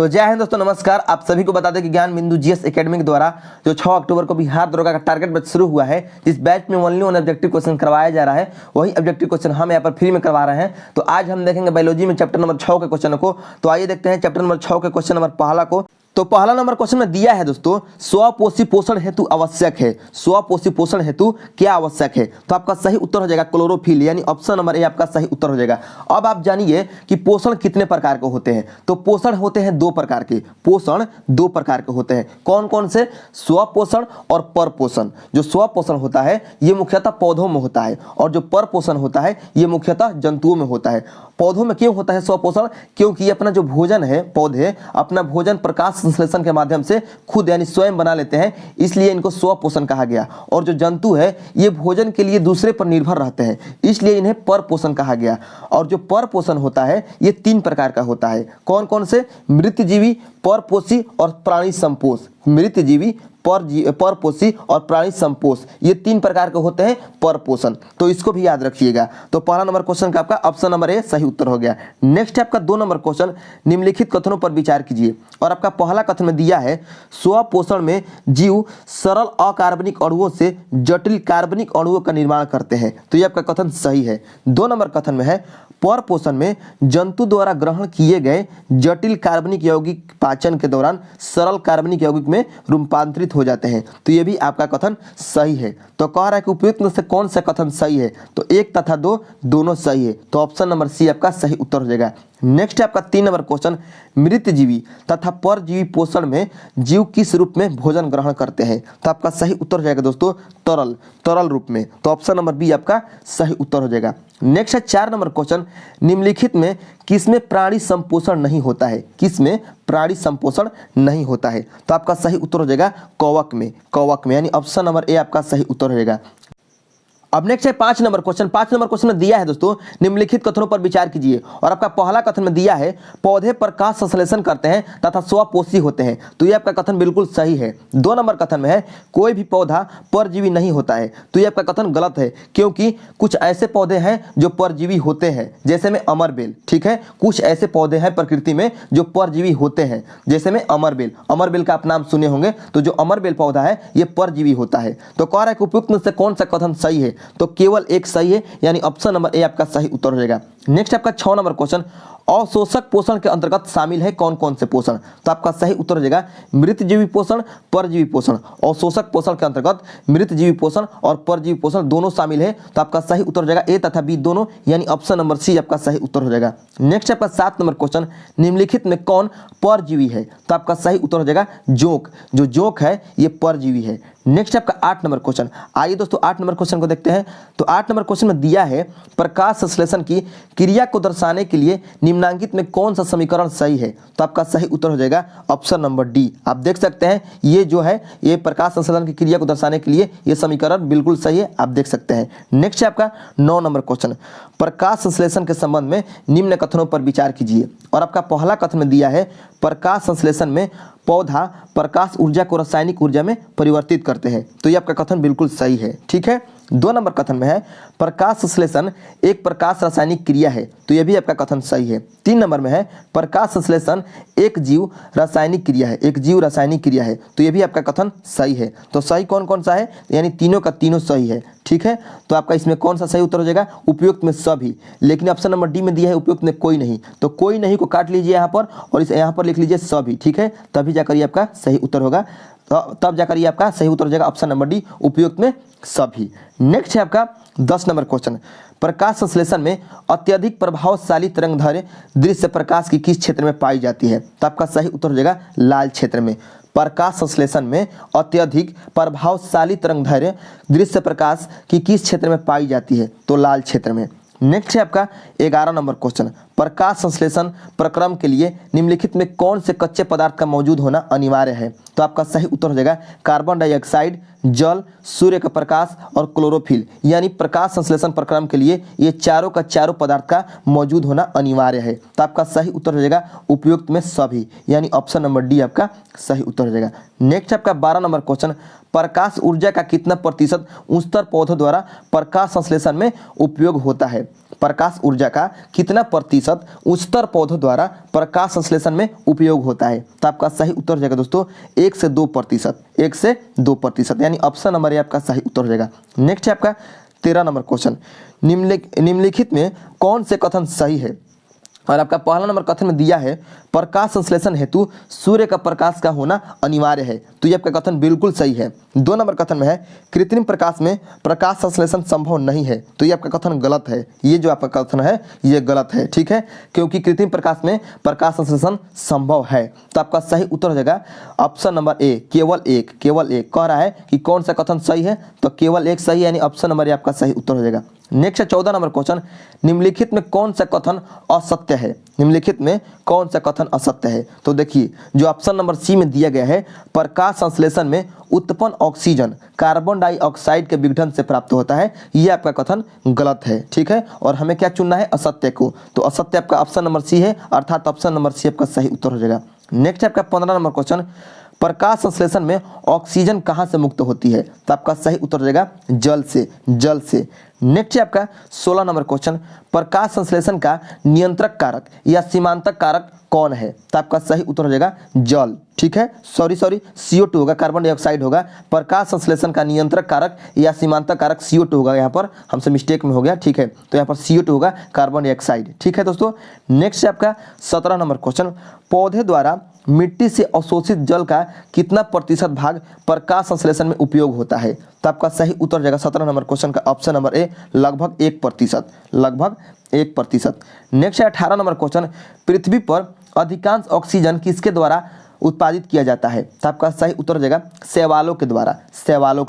तो जय हिंद दोस्तों, नमस्कार। आप सभी को बता दें कि ज्ञान बिंदु जीएस एकेडमी द्वारा जो 6 अक्टूबर को बिहार दरोगा का टारगेट बैच शुरू हुआ है, जिस बैच में ओनली वन ऑब्जेक्टिव क्वेश्चन करवाया जा रहा है, वही ऑब्जेक्टिव क्वेश्चन हम यहाँ पर फ्री में करवा रहे हैं। तो आज हम देखेंगे बायोलॉजी में चैप्टर नंबर 6 के क्वेश्चन को। तो आइए देखते हैं चैप्टर नंबर 6 के क्वेश्चन नंबर पहला को। तो पहला नंबर क्वेश्चन में दिया है दोस्तों, स्वपोषी पोषण हेतु आवश्यक है। स्वपोषी पोषण हेतु क्या आवश्यक है? तो आपका सही उत्तर हो जाएगा क्लोरोफिल, यानी ऑप्शन नंबर ए आपका सही उत्तर हो जाएगा। अब आप जानिए कि पोषण कितने प्रकार के होते हैं। तो पोषण होते हैं 2 प्रकार के। पोषण 2 प्रकार के होते हैं। कौन कौन से? स्वपोषण और परपोषण। जो स्वपोषण होता है ये मुख्यतः पौधों में होता है, और जो परपोषण होता है ये मुख्यतः जंतुओं में होता है। पौधों में क्यों होता है स्वपोषण? क्योंकि ये अपना जो भोजन है, पौधे अपना भोजन प्रकाश संश्लेषण के माध्यम से खुद यानी स्वयं बना लेते हैं, इसलिए इनको स्वपोषण कहा गया। और जो जंतु है ये भोजन के लिए दूसरे पर निर्भर रहते हैं, इसलिए इन्हें परपोषण कहा गया। और जो परपोषण होता है ये 3 प्रकार का होता है। कौन कौन से? मृतजीवी, परपोषी और प्राणी संपोष। मृतजीवी, परपोषी और प्राणी संपोष, ये 3 प्रकार के होते हैं परपोषण। तो इसको भी याद रखिएगा। तो पहला नंबर क्वेश्चन का आपका ऑप्शन नंबर ए सही उत्तर हो गया। नेक्स्ट है आपका 2 नंबर क्वेश्चन, निम्नलिखित कथनों पर विचार कीजिए। और आपका पहला कथन में दिया है, स्वपोषण में जीव सरल अकार्बनिक अणुओं से जटिल कार्बनिक अणुओं का निर्माण करते हैं। तो ये आपका कथन सही है। 2 नंबर कथन में है, परपोषण में जंतु द्वारा ग्रहण किए गए जटिल कार्बनिक यौगिक पाचन के दौरान सरल कार्बनिक यौगिक में रूपांतरित हो जाते हैं। तो ये भी आपका कथन सही है। तो कह रहा है कि उपयुक्त में से कौन सा कथन सही है? तो 1 तथा 2 दोनों सही है। तो ऑप्शन नंबर सी आपका सही उत्तर हो जाएगा। नेक्स्ट है आपका 3 नंबर क्वेश्चन, मृतजीवी तथा परजीवी पोषण में जीव किस रूप में भोजन ग्रहण करते हैं? तो आपका सही उत्तर हो जाएगा दोस्तों तरल रूप में। तो ऑप्शन नंबर बी आपका सही उत्तर हो जाएगा। नेक्स्ट है 4 नंबर क्वेश्चन, निम्नलिखित में किसमें प्राणी संपोषण नहीं होता है? किसमें प्राणी संपोषण नहीं होता है? तो आपका सही उत्तर हो जाएगा कवक में, यानी ऑप्शन नंबर ए आपका सही उत्तर हो जाएगा। अब नेक्स्ट है 5 नंबर क्वेश्चन। 5 नंबर क्वेश्चन में दिया है दोस्तों, निम्नलिखित कथनों पर विचार कीजिए। और आपका पहला कथन में दिया है, पौधे प्रकाश संश्लेषण करते हैं तथा स्वपोषी होते हैं। तो ये आपका कथन बिल्कुल सही है। 2 नंबर कथन में है, कोई भी पौधा परजीवी नहीं होता है। तो ये आपका कथन गलत है, क्योंकि कुछ ऐसे पौधे हैं जो परजीवी होते हैं, जैसे में अमरबेल। ठीक है, कुछ ऐसे पौधे हैं प्रकृति में जो परजीवी होते हैं, जैसे में अमरबेल का आप नाम सुने होंगे। तो जो अमरबेल पौधा है ये परजीवी होता है। तो कह रहा है कि उपयुक्त में से कौन सा कथन सही है? तो केवल एक सही है, यानी ऑप्शन नंबर ए आपका सही उत्तर हो जाएगा। नेक्स्ट आपका 6 नंबर क्वेश्चन, अवशोषक पोषण के अंतर्गत शामिल है कौन कौन से पोषण? तो आपका सही उत्तर हो जाएगा मृतजीवी पोषण, परजीवी पोषण। अवशोषक पोषण के अंतर्गत मृतजीवी पोषण और परजीवी पोषण दोनों शामिल है। तो आपका सही उत्तर हो जाएगा ए तथा बी दोनों, यानी ऑप्शन नंबर सी आपका सही उत्तर हो जाएगा। नेक्स्ट आपका 7 नंबर क्वेश्चन, निम्नलिखित में कौन परजीवी है? तो आपका सही उत्तर हो जाएगा जोंक। जो जोंक है ये परजीवी है। नेक्स्ट आपका 8 नंबर क्वेश्चन। आइए दोस्तों 8 नंबर क्वेश्चन को देखते हैं। तो 8 नंबर क्वेश्चन में दिया है, प्रकाश संश्लेषण की क्रिया को दर्शाने के लिए निम्नांकित में कौन सा समीकरण सही है? तो आपका सही उत्तर हो जाएगा ऑप्शन नंबर डी। आप देख सकते हैं ये जो है ये प्रकाश संश्लेषण की क्रिया को दर्शाने के लिए ये समीकरण बिल्कुल सही है, आप देख सकते हैं। नेक्स्ट है आपका 9 नंबर क्वेश्चन, प्रकाश संश्लेषण के संबंध में निम्न कथनों पर विचार कीजिए। और आपका पहला कथन में दिया है, प्रकाश संश्लेषण में पौधा प्रकाश ऊर्जा को रासायनिक ऊर्जा में परिवर्तित करते हैं। तो ये आपका कथन बिल्कुल सही है। ठीक है। 2 नंबर कथन में है, प्रकाश संश्लेषण एक प्रकाश रासायनिक क्रिया है। तो यह भी आपका कथन सही है। 3 नंबर में है, प्रकाश संश्लेषण एक जीव रासायनिक क्रिया है। तो यह भी आपका कथन सही है। तो सही कौन कौन सा है? यानी तीनों का तीनों सही है। ठीक है। तो आपका इसमें कौन सा सही उत्तर हो जाएगा? उपयुक्त में सभी। लेकिन ऑप्शन नंबर डी में दिया है उपयुक्त में कोई नहीं। तो कोई नहीं को काट लीजिए यहाँ पर और इस यहाँ पर लिख लीजिए सभी। ठीक है, तभी जाकर ये आपका सही उत्तर होगा। तब जाकर ये आपका सही उत्तर हो जाएगा ऑप्शन नंबर डी, उपयुक्त में सभी। नेक्स्ट है आपका 10 नंबर क्वेश्चन, प्रकाश संश्लेषण में अत्यधिक प्रभावशाली तरंगदैर्घ्य दृश्य प्रकाश की किस क्षेत्र में पाई जाती है? तो आपका सही उत्तर हो जाएगा लाल क्षेत्र में। प्रकाश संश्लेषण में अत्यधिक प्रभावशाली तरंगदैर्घ्य दृश्य प्रकाश की किस क्षेत्र में पाई जाती है? तो लाल क्षेत्र में। नेक्स्ट है आपका 11 नंबर क्वेश्चन, प्रकाश संश्लेषण प्रक्रम के लिए निम्नलिखित में कौन से कच्चे पदार्थ का मौजूद होना अनिवार्य है? तो तो आपका सही उत्तर हो जाएगा कार्बन डाइऑक्साइड, जल, सूर्य का प्रकाश और क्लोरोफिल, यानी प्रकाश संश्लेषण प्रक्रम के लिए ये चारों का चारों पदार्थ का मौजूद होना अनिवार्य है। तो आपका सही उत्तर हो जाएगा उपयुक्त में सभी, यानी ऑप्शन नंबर डी आपका सही उत्तर हो जाएगा। नेक्स्ट आपका 12 नंबर क्वेश्चन, प्रकाश ऊर्जा का कितना प्रतिशत उच्चतर पौधों द्वारा प्रकाश संश्लेषण में उपयोग होता है? प्रकाश ऊर्जा का कितना प्रतिशत उच्चतर पौधों द्वारा प्रकाश संश्लेषण में उपयोग होता है? तो आपका सही उत्तर हो जाएगा दोस्तों 1 से 2%, 1 से 2%, यानी ऑप्शन नंबर ए आपका सही उत्तर हो जाएगा। नेक्स्ट है आपका 13 नंबर क्वेश्चन, निम्नलिखित में कौन से कथन सही है? और आपका पहला नंबर कथन में दिया है प्रकाश संश्लेषण हेतु सूर्य का प्रकाश का होना अनिवार्य है, तो ये आपका कथन बिल्कुल सही है। 2 नंबर कथन में है कृत्रिम प्रकाश में प्रकाश संश्लेषण संभव नहीं है, तो ये आपका कथन गलत है। ये जो आपका कथन है ये गलत है, ठीक है, क्योंकि कृत्रिम प्रकाश में प्रकाश संश्लेषण संभव है। तो आपका सही उत्तर हो जाएगा ऑप्शन नंबर ए, केवल एक कह रहा है कि कौन सा कथन सही है, तो केवल एक सही है, यानी ऑप्शन नंबर ए आपका सही उत्तर हो जाएगा। नेक्स्ट है 14 नंबर क्वेश्चन, निम्नलिखित में कौन सा कथन असत्य है? निम्नलिखित में कौन सा कथन असत्य है? तो देखिए जो ऑप्शन नंबर सी में दिया गया है प्रकाश संश्लेषण में उत्पन्न ऑक्सीजन कार्बन डाइऑक्साइड के विघटन से प्राप्त होता है, ये आपका कथन गलत है, ठीक है, और हमें क्या चुनना है? असत्य को। तो असत्य आपका ऑप्शन नंबर सी है, अर्थात ऑप्शन नंबर सी आपका सही उत्तर हो जाएगा। नेक्स्ट आपका 15 नंबर क्वेश्चन, प्रकाश संश्लेषण में ऑक्सीजन कहाँ से मुक्त होती है? तो आपका सही उत्तर हो जाएगा जल से। नेक्स्ट है आपका 16 नंबर क्वेश्चन, प्रकाश संश्लेषण का नियंत्रक कारक या सीमांतक कारक कौन है? तो आपका सही उत्तर हो जाएगा जल, ठीक है, सॉरी CO2 होगा, कार्बन डाइऑक्साइड होगा। प्रकाश संश्लेषण का नियंत्रक कारक या सीमांतक कारक CO2 होगा, यहाँ पर हमसे मिस्टेक में हो गया, ठीक है, तो यहाँ पर CO2 होगा, कार्बन डाइऑक्साइड, ठीक है दोस्तों। नेक्स्ट है आपका 17 नंबर क्वेश्चन, पौधे द्वारा मिट्टी से अवशोषित जल का कितना प्रतिशत भाग प्रकाश संश्लेषण में उपयोग होता है? तो आपका सही उत्तर हो जाएगा 17 नंबर क्वेश्चन का ऑप्शन नंबर ए, लगभग 1%। नेक्स्ट है 18 नंबर क्वेश्चन, पृथ्वी पर अधिकांश ऑक्सीजन किसके द्वारा उत्पादित किया जाता है? तो आपका सही उत्तर हो जाएगा शैवालों के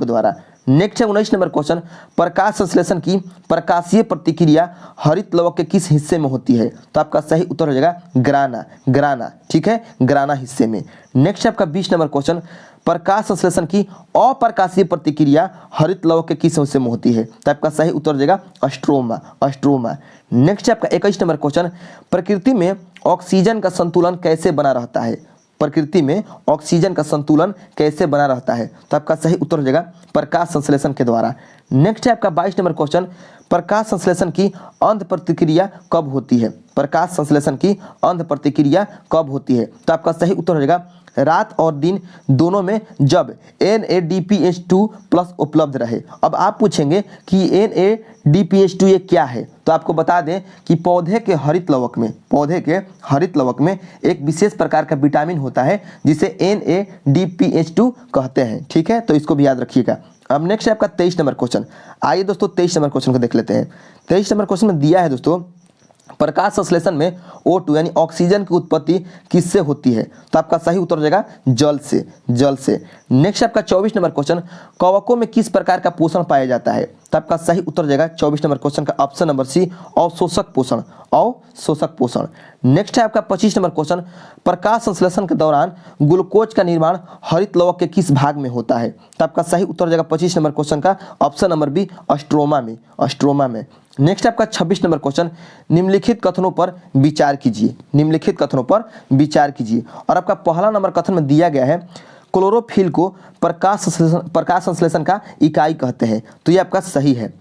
द्वारा। नेक्स्ट है 19 नंबर क्वेश्चन, प्रकाश संश्लेषण की प्रकाशीय प्रतिक्रिया हरित लवक के किस हिस्से में होती है? तो आपका सही उत्तर हो जाएगा ग्राना, ठीक है, ग्राना हिस्से में। नेक्स्ट है आपका 20 नंबर क्वेश्चन, प्रकाश संश्लेषण की अप्रकाशीय प्रतिक्रिया हरित लवक के किस हिस्से में होती है? तो आपका सही उत्तर हो जाएगा अस्ट्रोमा। नेक्स्ट है आपका 21 नंबर क्वेश्चन, प्रकृति में ऑक्सीजन का संतुलन कैसे बना रहता है? प्रकृति में ऑक्सीजन का संतुलन कैसे बना रहता है? तो आपका सही उत्तर हो जाएगा प्रकाश संश्लेषण के द्वारा। नेक्स्ट है आपका 22 नंबर क्वेश्चन, प्रकाश संश्लेषण की अंध प्रतिक्रिया कब होती है? प्रकाश संश्लेषण की अंध प्रतिक्रिया कब होती है? तो आपका सही उत्तर हो जाएगा रात और दिन दोनों में जब NADPH2+ उपलब्ध रहे। अब आप पूछेंगे कि NADPH2 ये क्या है? तो आपको बता दें कि पौधे के हरित लवक में एक विशेष प्रकार का विटामिन होता है जिसे NADPH2 कहते हैं, ठीक है, तो इसको भी याद रखिएगा। अब नेक्स्ट है आपका 23 नंबर क्वेश्चन। आइए दोस्तों 23 नंबर क्वेश्चन को देख लेते हैं। 23 नंबर क्वेश्चन में दिया है दोस्तों प्रकाश संश्लेषण में O2 यानी ऑक्सीजन की उत्पत्ति किससे होती है? तो आपका सही उत्तर हो जाएगा जल से। नेक्स्ट आपका 24 नंबर क्वेश्चन, कवकों में किस प्रकार का पोषण पाया जाता है? तो आपका सही उत्तर हो जाएगा 24 नंबर क्वेश्चन का ऑप्शन नंबर सी, अवशोषक पोषण। नेक्स्ट है आपका 25 नंबर क्वेश्चन, प्रकाश संश्लेषण के दौरान ग्लूकोज का निर्माण हरित लवक के किस भाग में होता है? तो आपका सही उत्तर हो जाएगा 25 नंबर क्वेश्चन का ऑप्शन नंबर बी, अस्ट्रोमा में। नेक्स्ट आपका 26 नंबर क्वेश्चन, निम्नलिखित कथनों पर विचार कीजिए। और आपका पहला नंबर कथन में दिया गया है क्लोरोफिल को प्रकाश संश्लेषण का इकाई कहते हैं, तो ये आपका सही है।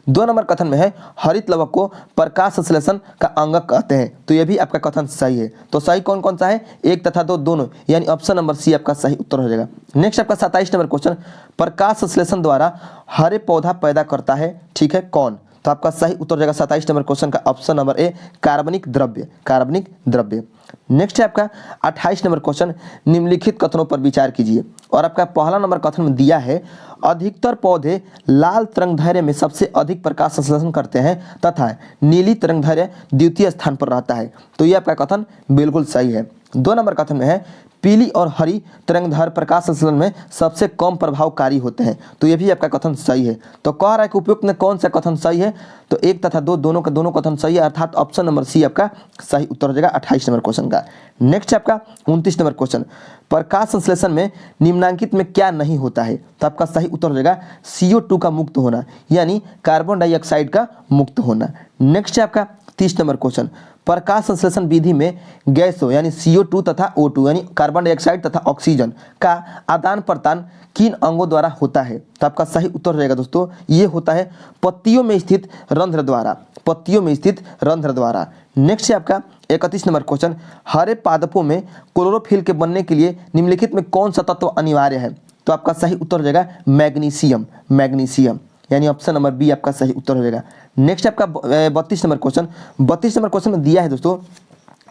2 नंबर कथन में है हरित लवक को प्रकाश संश्लेषण का अंगक कहते हैं, तो ये भी आपका कथन सही है। तो सही कौन सा है? 1 तथा 2 दोनों, यानी ऑप्शन नंबर सी आपका सही उत्तर हो जाएगा। नेक्स्ट आपका 27 नंबर क्वेश्चन, प्रकाश संश्लेषण द्वारा हरे पौधा पैदा करता है, ठीक है, कौन? तो आपका सही उत्तर हो जाएगा 27 नंबर क्वेश्चन का ऑप्शन नंबर ए, कार्बनिक द्रव्य। नेक्स्ट है आपका 28 नंबर क्वेश्चन, निम्नलिखित कथनों पर विचार कीजिए। और आपका पहला नंबर कथन में दिया है अधिकतर पौधे लाल तरंगदैर्घ्य में सबसे अधिक प्रकाश संश्लेषण करते हैं तथा नीली तरंगदैर्घ्य द्वितीय स्थान पर रहता है, तो ये आपका कथन बिल्कुल सही है। 2 नंबर कथन में है पीली और हरी तरंगधार प्रकाश संश्लेषण में सबसे कम प्रभावकारी होते हैं। तो ये भी आपका कथन सही है। तो कह रहा है कि उपयुक्त में कौन सा कथन सही है, तो 1 तथा 2 दोनों का दोनों कथन सही है, अर्थात ऑप्शन नंबर सी आपका सही उत्तर हो जाएगा 28 नंबर क्वेश्चन का। नेक्स्ट आपका 29 नंबर क्वेश्चन, प्रकाश संश्लेषण में निम्नांकित में क्या नहीं होता है, तो आपका सही उत्तर हो जाएगा CO2 का मुक्त होना, यानी कार्बन डाइऑक्साइड का मुक्त होना। नेक्स्ट है आपका 30 नंबर क्वेश्चन, प्रकाश संश्लेषण विधि में गैसों यानी CO2 तथा O2 यानी कार्बन डाइऑक्साइड तथा ऑक्सीजन का आदान प्रदान किन अंगों द्वारा होता है, तो आपका सही उत्तर हो जाएगा दोस्तों ये होता है पत्तियों में स्थित रंध्र द्वारा, पत्तियों में स्थित रंध्र द्वारा। नेक्स्ट है आपका 31 नंबर क्वेश्चन, हरे पादपों में क्लोरोफिल के बनने के लिए निम्नलिखित में कौन सा तत्व अनिवार्य है, तो आपका सही उत्तर हो जाएगा मैग्नीशियम, मैग्नीशियम यानी ऑप्शन नंबर बी आपका सही उत्तर हो जाएगा। नेक्स्ट आपका 32 नंबर क्वेश्चन, 32 नंबर क्वेश्चन में दिया है दोस्तों,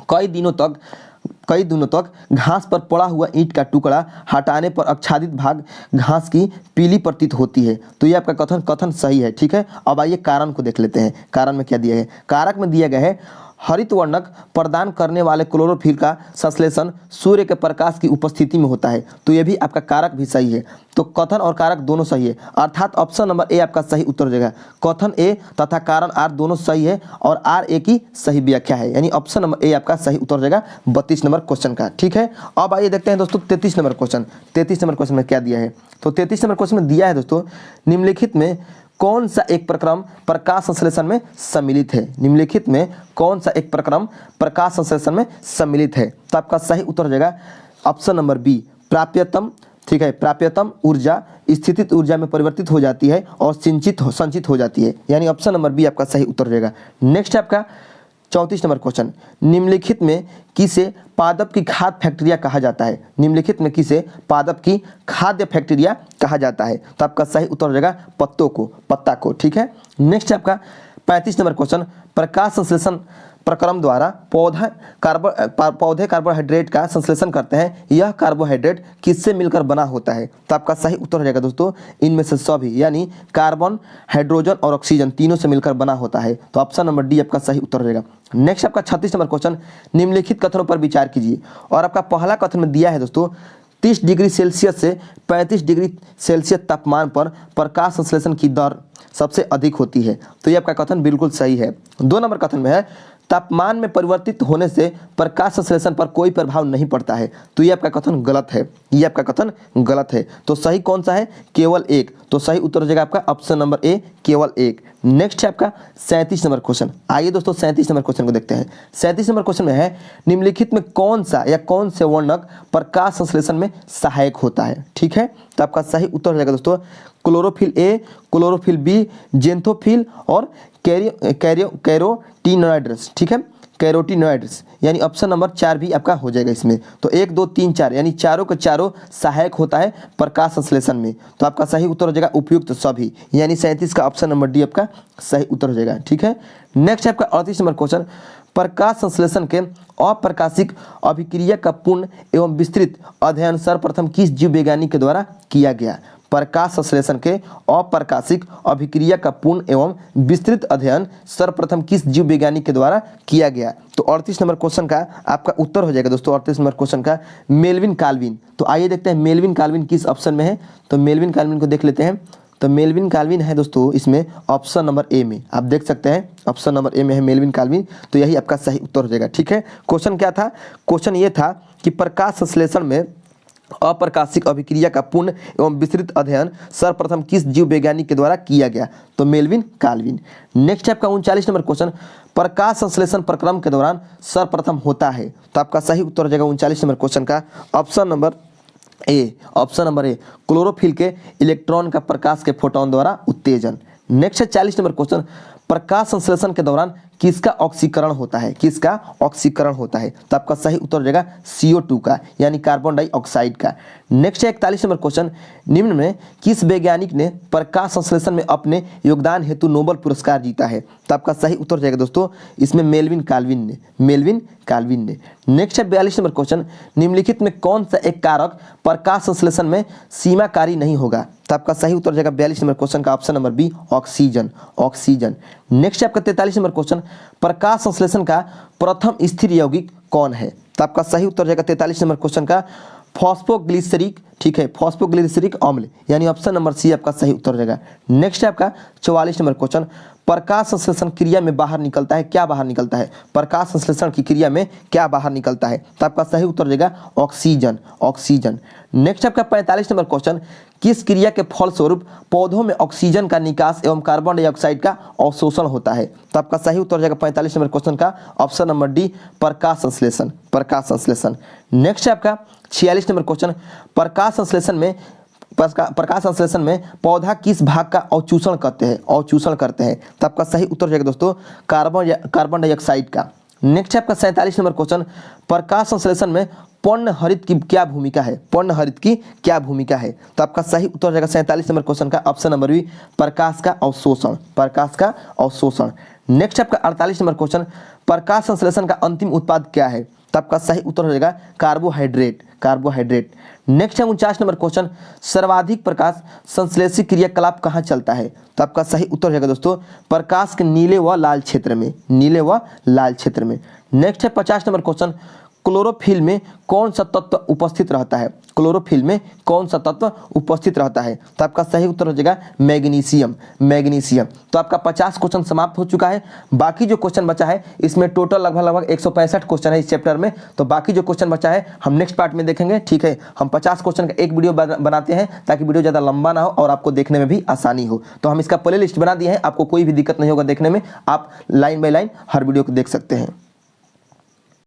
कई दिनों तक घास पर पड़ा हुआ ईंट का टुकड़ा हटाने पर आच्छादित भाग घास की पीली प्रतीत होती है, तो ये आपका कथन सही है। ठीक है, अब आइए कारण को देख लेते हैं। कारण में क्या दिया है, कारक में दिया गया है हरित वर्णक प्रदान करने वाले क्लोरोफिल का संश्लेषण सूर्य के प्रकाश की उपस्थिति में होता है, तो ये भी आपका कारक भी सही है। तो कथन और कारक दोनों सही है, अर्थात ऑप्शन नंबर ए आपका सही उत्तर हो जाएगा। कथन ए तथा कारण आर दोनों सही है और आर ए की सही व्याख्या है, यानी ऑप्शन नंबर ए आपका सही उत्तर हो जाएगा 32 नंबर क्वेश्चन का। ठीक है, अब आइए देखते हैं दोस्तों 33 नंबर क्वेश्चन। 33 नंबर क्वेश्चन में क्या दिया है, तो 33 नंबर क्वेश्चन में दिया है दोस्तों, निम्नलिखित में कौन सा एक प्रक्रम प्रकाश संश्लेषण में सम्मिलित है, निम्नलिखित में कौन सा एक प्रक्रम प्रकाश संश्लेषण में सम्मिलित है, तो आपका सही उत्तर हो जाएगा ऑप्शन नंबर बी प्राप्यतम। ठीक है, प्राप्यतम ऊर्जा स्थितिज ऊर्जा में परिवर्तित हो जाती है और संचित हो जाती है, यानी ऑप्शन नंबर बी आपका सही उत्तर हो जाएगा। नेक्स्ट आपका 34 नंबर क्वेश्चन, निम्नलिखित में किसे पादप की खाद्य फैक्ट्रिया कहा जाता है, निम्नलिखित में किसे पादप की खाद्य फैक्ट्रिया कहा जाता है, तो आपका सही उत्तर हो जाएगा पत्ता को। ठीक है, नेक्स्ट आपका 35 नंबर क्वेश्चन, प्रकाश संश्लेषण प्रक्रम द्वारा पौधे कार्बोहाइड्रेट का संश्लेषण करते हैं, यह कार्बोहाइड्रेट किससे मिलकर बना होता है, तो आपका सही उत्तर हो जाएगा दोस्तों इनमें से सभी, यानी कार्बन, हाइड्रोजन और ऑक्सीजन तीनों से मिलकर बना होता है, तो ऑप्शन नंबर डी आपका सही उत्तर हो जाएगा। नेक्स्ट आपका 36 नंबर क्वेश्चन, निम्नलिखित कथनों पर विचार कीजिए, और आपका पहला कथन में दिया है दोस्तों 30 डिग्री सेल्सियस से 35 डिग्री सेल्सियस तापमान पर प्रकाश संश्लेषण की दर सबसे अधिक होती है, तो ये आपका कथन बिल्कुल सही है। 2 नंबर कथन में है तापमान में परिवर्तित होने से प्रकाश संश्लेषण पर कोई प्रभाव नहीं पड़ता है, तो ये आपका कथन गलत है, ये आपका कथन गलत है। तो सही कौन सा है, केवल एक, तो सही उत्तर हो जाएगा आपका ऑप्शन नंबर ए केवल एक। नेक्स्ट है आपका 37 नंबर क्वेश्चन। आइए दोस्तों 37 नंबर क्वेश्चन को देखते हैं। 37 नंबर क्वेश्चन में है निम्नलिखित में कौन सा या कौन से वर्णक प्रकाश संश्लेषण में सहायक होता है। ठीक है, तो आपका सही उत्तर हो जाएगा दोस्तों chlorophyll A, chlorophyll B, xanthophyll और कैरोटीनॉइड्स। ठीक है, कैरोटीनॉइड्स, यानी ऑप्शन नंबर 4 भी आपका हो जाएगा इसमें। तो 1 2 3 4 यानी चारों के चारों सहायक होता है प्रकाश संश्लेषण में, तो आपका सही उत्तर हो जाएगा उपयुक्त सभी, यानी 37 का ऑप्शन नंबर डी आपका सही उत्तर हो जाएगा। ठीक है, नेक्स्ट आपका 38 नंबर क्वेश्चन, प्रकाश संश्लेषण के अप्रकाशिक अभिक्रिया का पूर्ण एवं विस्तृत अध्ययन सर्वप्रथम किस जीव वैज्ञानिक के द्वारा किया गया। प्रकाश संश्लेषण के अप्रकाशिक अभिक्रिया का पूर्ण एवं विस्तृत अध्ययन सर्वप्रथम किस जीव वैज्ञानिक के द्वारा किया गया, तो 38 नंबर क्वेश्चन का आपका उत्तर हो जाएगा दोस्तों 38 नंबर क्वेश्चन का मेल्विन काल्विन। तो आइए देखते हैं मेल्विन काल्विन किस ऑप्शन में है, तो मेल्विन काल्विन को देख लेते हैं। तो मेल्विन काल्विन है दोस्तों इसमें ऑप्शन नंबर ए में, आप देख सकते हैं ऑप्शन नंबर ए में है मेल्विन काल्विन, तो यही आपका सही उत्तर हो जाएगा। ठीक है, क्वेश्चन क्या था, क्वेश्चन ये था कि प्रकाश संश्लेषण में अप्रकाशिक अभिक्रिया का पूर्ण एवं विस्तृत अध्ययन सर्वप्रथम किस जीव वैज्ञानिक के द्वारा किया गया, तो मेल्विन काल्विन। नेक्स्ट आपका 39 नंबर क्वेश्चन, प्रकाश संश्लेषण प्रक्रम के दौरान सर्वप्रथम होता है, तो आपका सही उत्तर हो जाएगा 39 नंबर क्वेश्चन का option number A, option number A chlorophyll के इलेक्ट्रॉन का प्रकाश के फोटोन द्वारा उत्तेजन। नेक्स्ट है 40 नंबर क्वेश्चन, प्रकाश संश्लेषण के दौरान किसका ऑक्सीकरण होता है, किसका ऑक्सीकरण होता है, तो आपका सही उत्तर हो जाएगा CO2 का, यानी कार्बन डाइऑक्साइड का। नेक्स्ट है 41 नंबर क्वेश्चन, निम्न में किस वैज्ञानिक ने प्रकाश संश्लेषण में अपने योगदान हेतु नोबेल पुरस्कार जीता है, तो आपका सही उत्तर हो जाएगा दोस्तों इसमें मेल्विन काल्विन ने। नेक्स्ट है 42 नंबर क्वेश्चन, निम्नलिखित में कौन सा एक कारक प्रकाश संश्लेषण में सीमाकारी नहीं होगा, तो आपका सही उत्तर हो जाएगा 42 नंबर क्वेश्चन का option number B oxygen. Next है आपका 43 नंबर क्वेश्चन, प्रकाश संश्लेषण का प्रथम स्थिर यौगिक कौन है, तो आपका सही उत्तर हो जाएगा 43 नंबर क्वेश्चन का फॉस्फोग्लिसरिक, ठीक है, फॉस्फोग्लिसरिक अम्ल, यानी ऑप्शन नंबर सी आपका सही उत्तर हो जाएगा। नेक्स्ट है आपका 44 नंबर क्वेश्चन, प्रकाश संश्लेषण क्रिया में बाहर निकलता है, क्या बाहर निकलता है? प्रकाश संश्लेषण की क्रिया में क्या बाहर निकलता है? तो आपका सही उत्तर हो जाएगा ऑक्सीजन, ऑक्सीजन। नेक्स्ट आपका 45 नंबर क्वेश्चन, किस क्रिया के फलस्वरूप पौधों में ऑक्सीजन का निकास एवं कार्बन डाइऑक्साइड का अवशोषण होता है? तो आपका सही उत्तर हो जाएगा 45 नंबर क्वेश्चन का ऑप्शन नंबर डी, प्रकाश संश्लेषण, प्रकाश संश्लेषण। नेक्स्ट है आपका 46 नंबर क्वेश्चन, प्रकाश संश्लेषण में पौधा किस भाग का अवशोषण करते हैं, अवशोषण करते हैं? तो आपका सही उत्तर हो जाएगा दोस्तों कार्बन डाइऑक्साइड का। नेक्स्ट है आपका 47 नंबर क्वेश्चन, प्रकाश संश्लेषण में पर्णहरित की क्या भूमिका है? पर्णहरित की क्या भूमिका है? तो आपका सही उत्तर हो जाएगा 47 नंबर क्वेश्चन का ऑप्शन नंबर बी, प्रकाश का अवशोषण, प्रकाश का अवशोषण। नेक्स्ट आपका 48 नंबर क्वेश्चन, प्रकाश संश्लेषण का अंतिम उत्पाद क्या है? तो आपका सही उत्तर हो जाएगा कार्बोहाइड्रेट, कार्बोहाइड्रेट। नेक्स्ट है 49 नंबर क्वेश्चन, सर्वाधिक प्रकाश संश्लेषी क्रियाकलाप कहाँ चलता है? तो आपका सही उत्तर हो जाएगा दोस्तों प्रकाश के नीले व लाल क्षेत्र में, नीले व लाल क्षेत्र में। नेक्स्ट है 50 नंबर क्वेश्चन, क्लोरोफिल में कौन सा तत्व उपस्थित रहता है? क्लोरोफिल में कौन सा तत्व उपस्थित रहता है? तो आपका सही उत्तर हो जाएगा मैग्नीशियम, मैग्नीशियम। तो आपका 50 क्वेश्चन समाप्त हो चुका है। बाकी जो क्वेश्चन बचा है इसमें टोटल लगभग 165 क्वेश्चन है इस चैप्टर में। तो बाकी जो क्वेश्चन बचा है हम नेक्स्ट पार्ट में देखेंगे, ठीक है। हम 50 क्वेश्चन का एक वीडियो बनाते हैं ताकि वीडियो ज़्यादा लंबा ना हो और आपको देखने में भी आसानी हो। तो हम इसका प्ले लिस्ट बना दिए हैं, आपको कोई भी दिक्कत नहीं होगा देखने में, आप line by line her video को देख सकते हैं।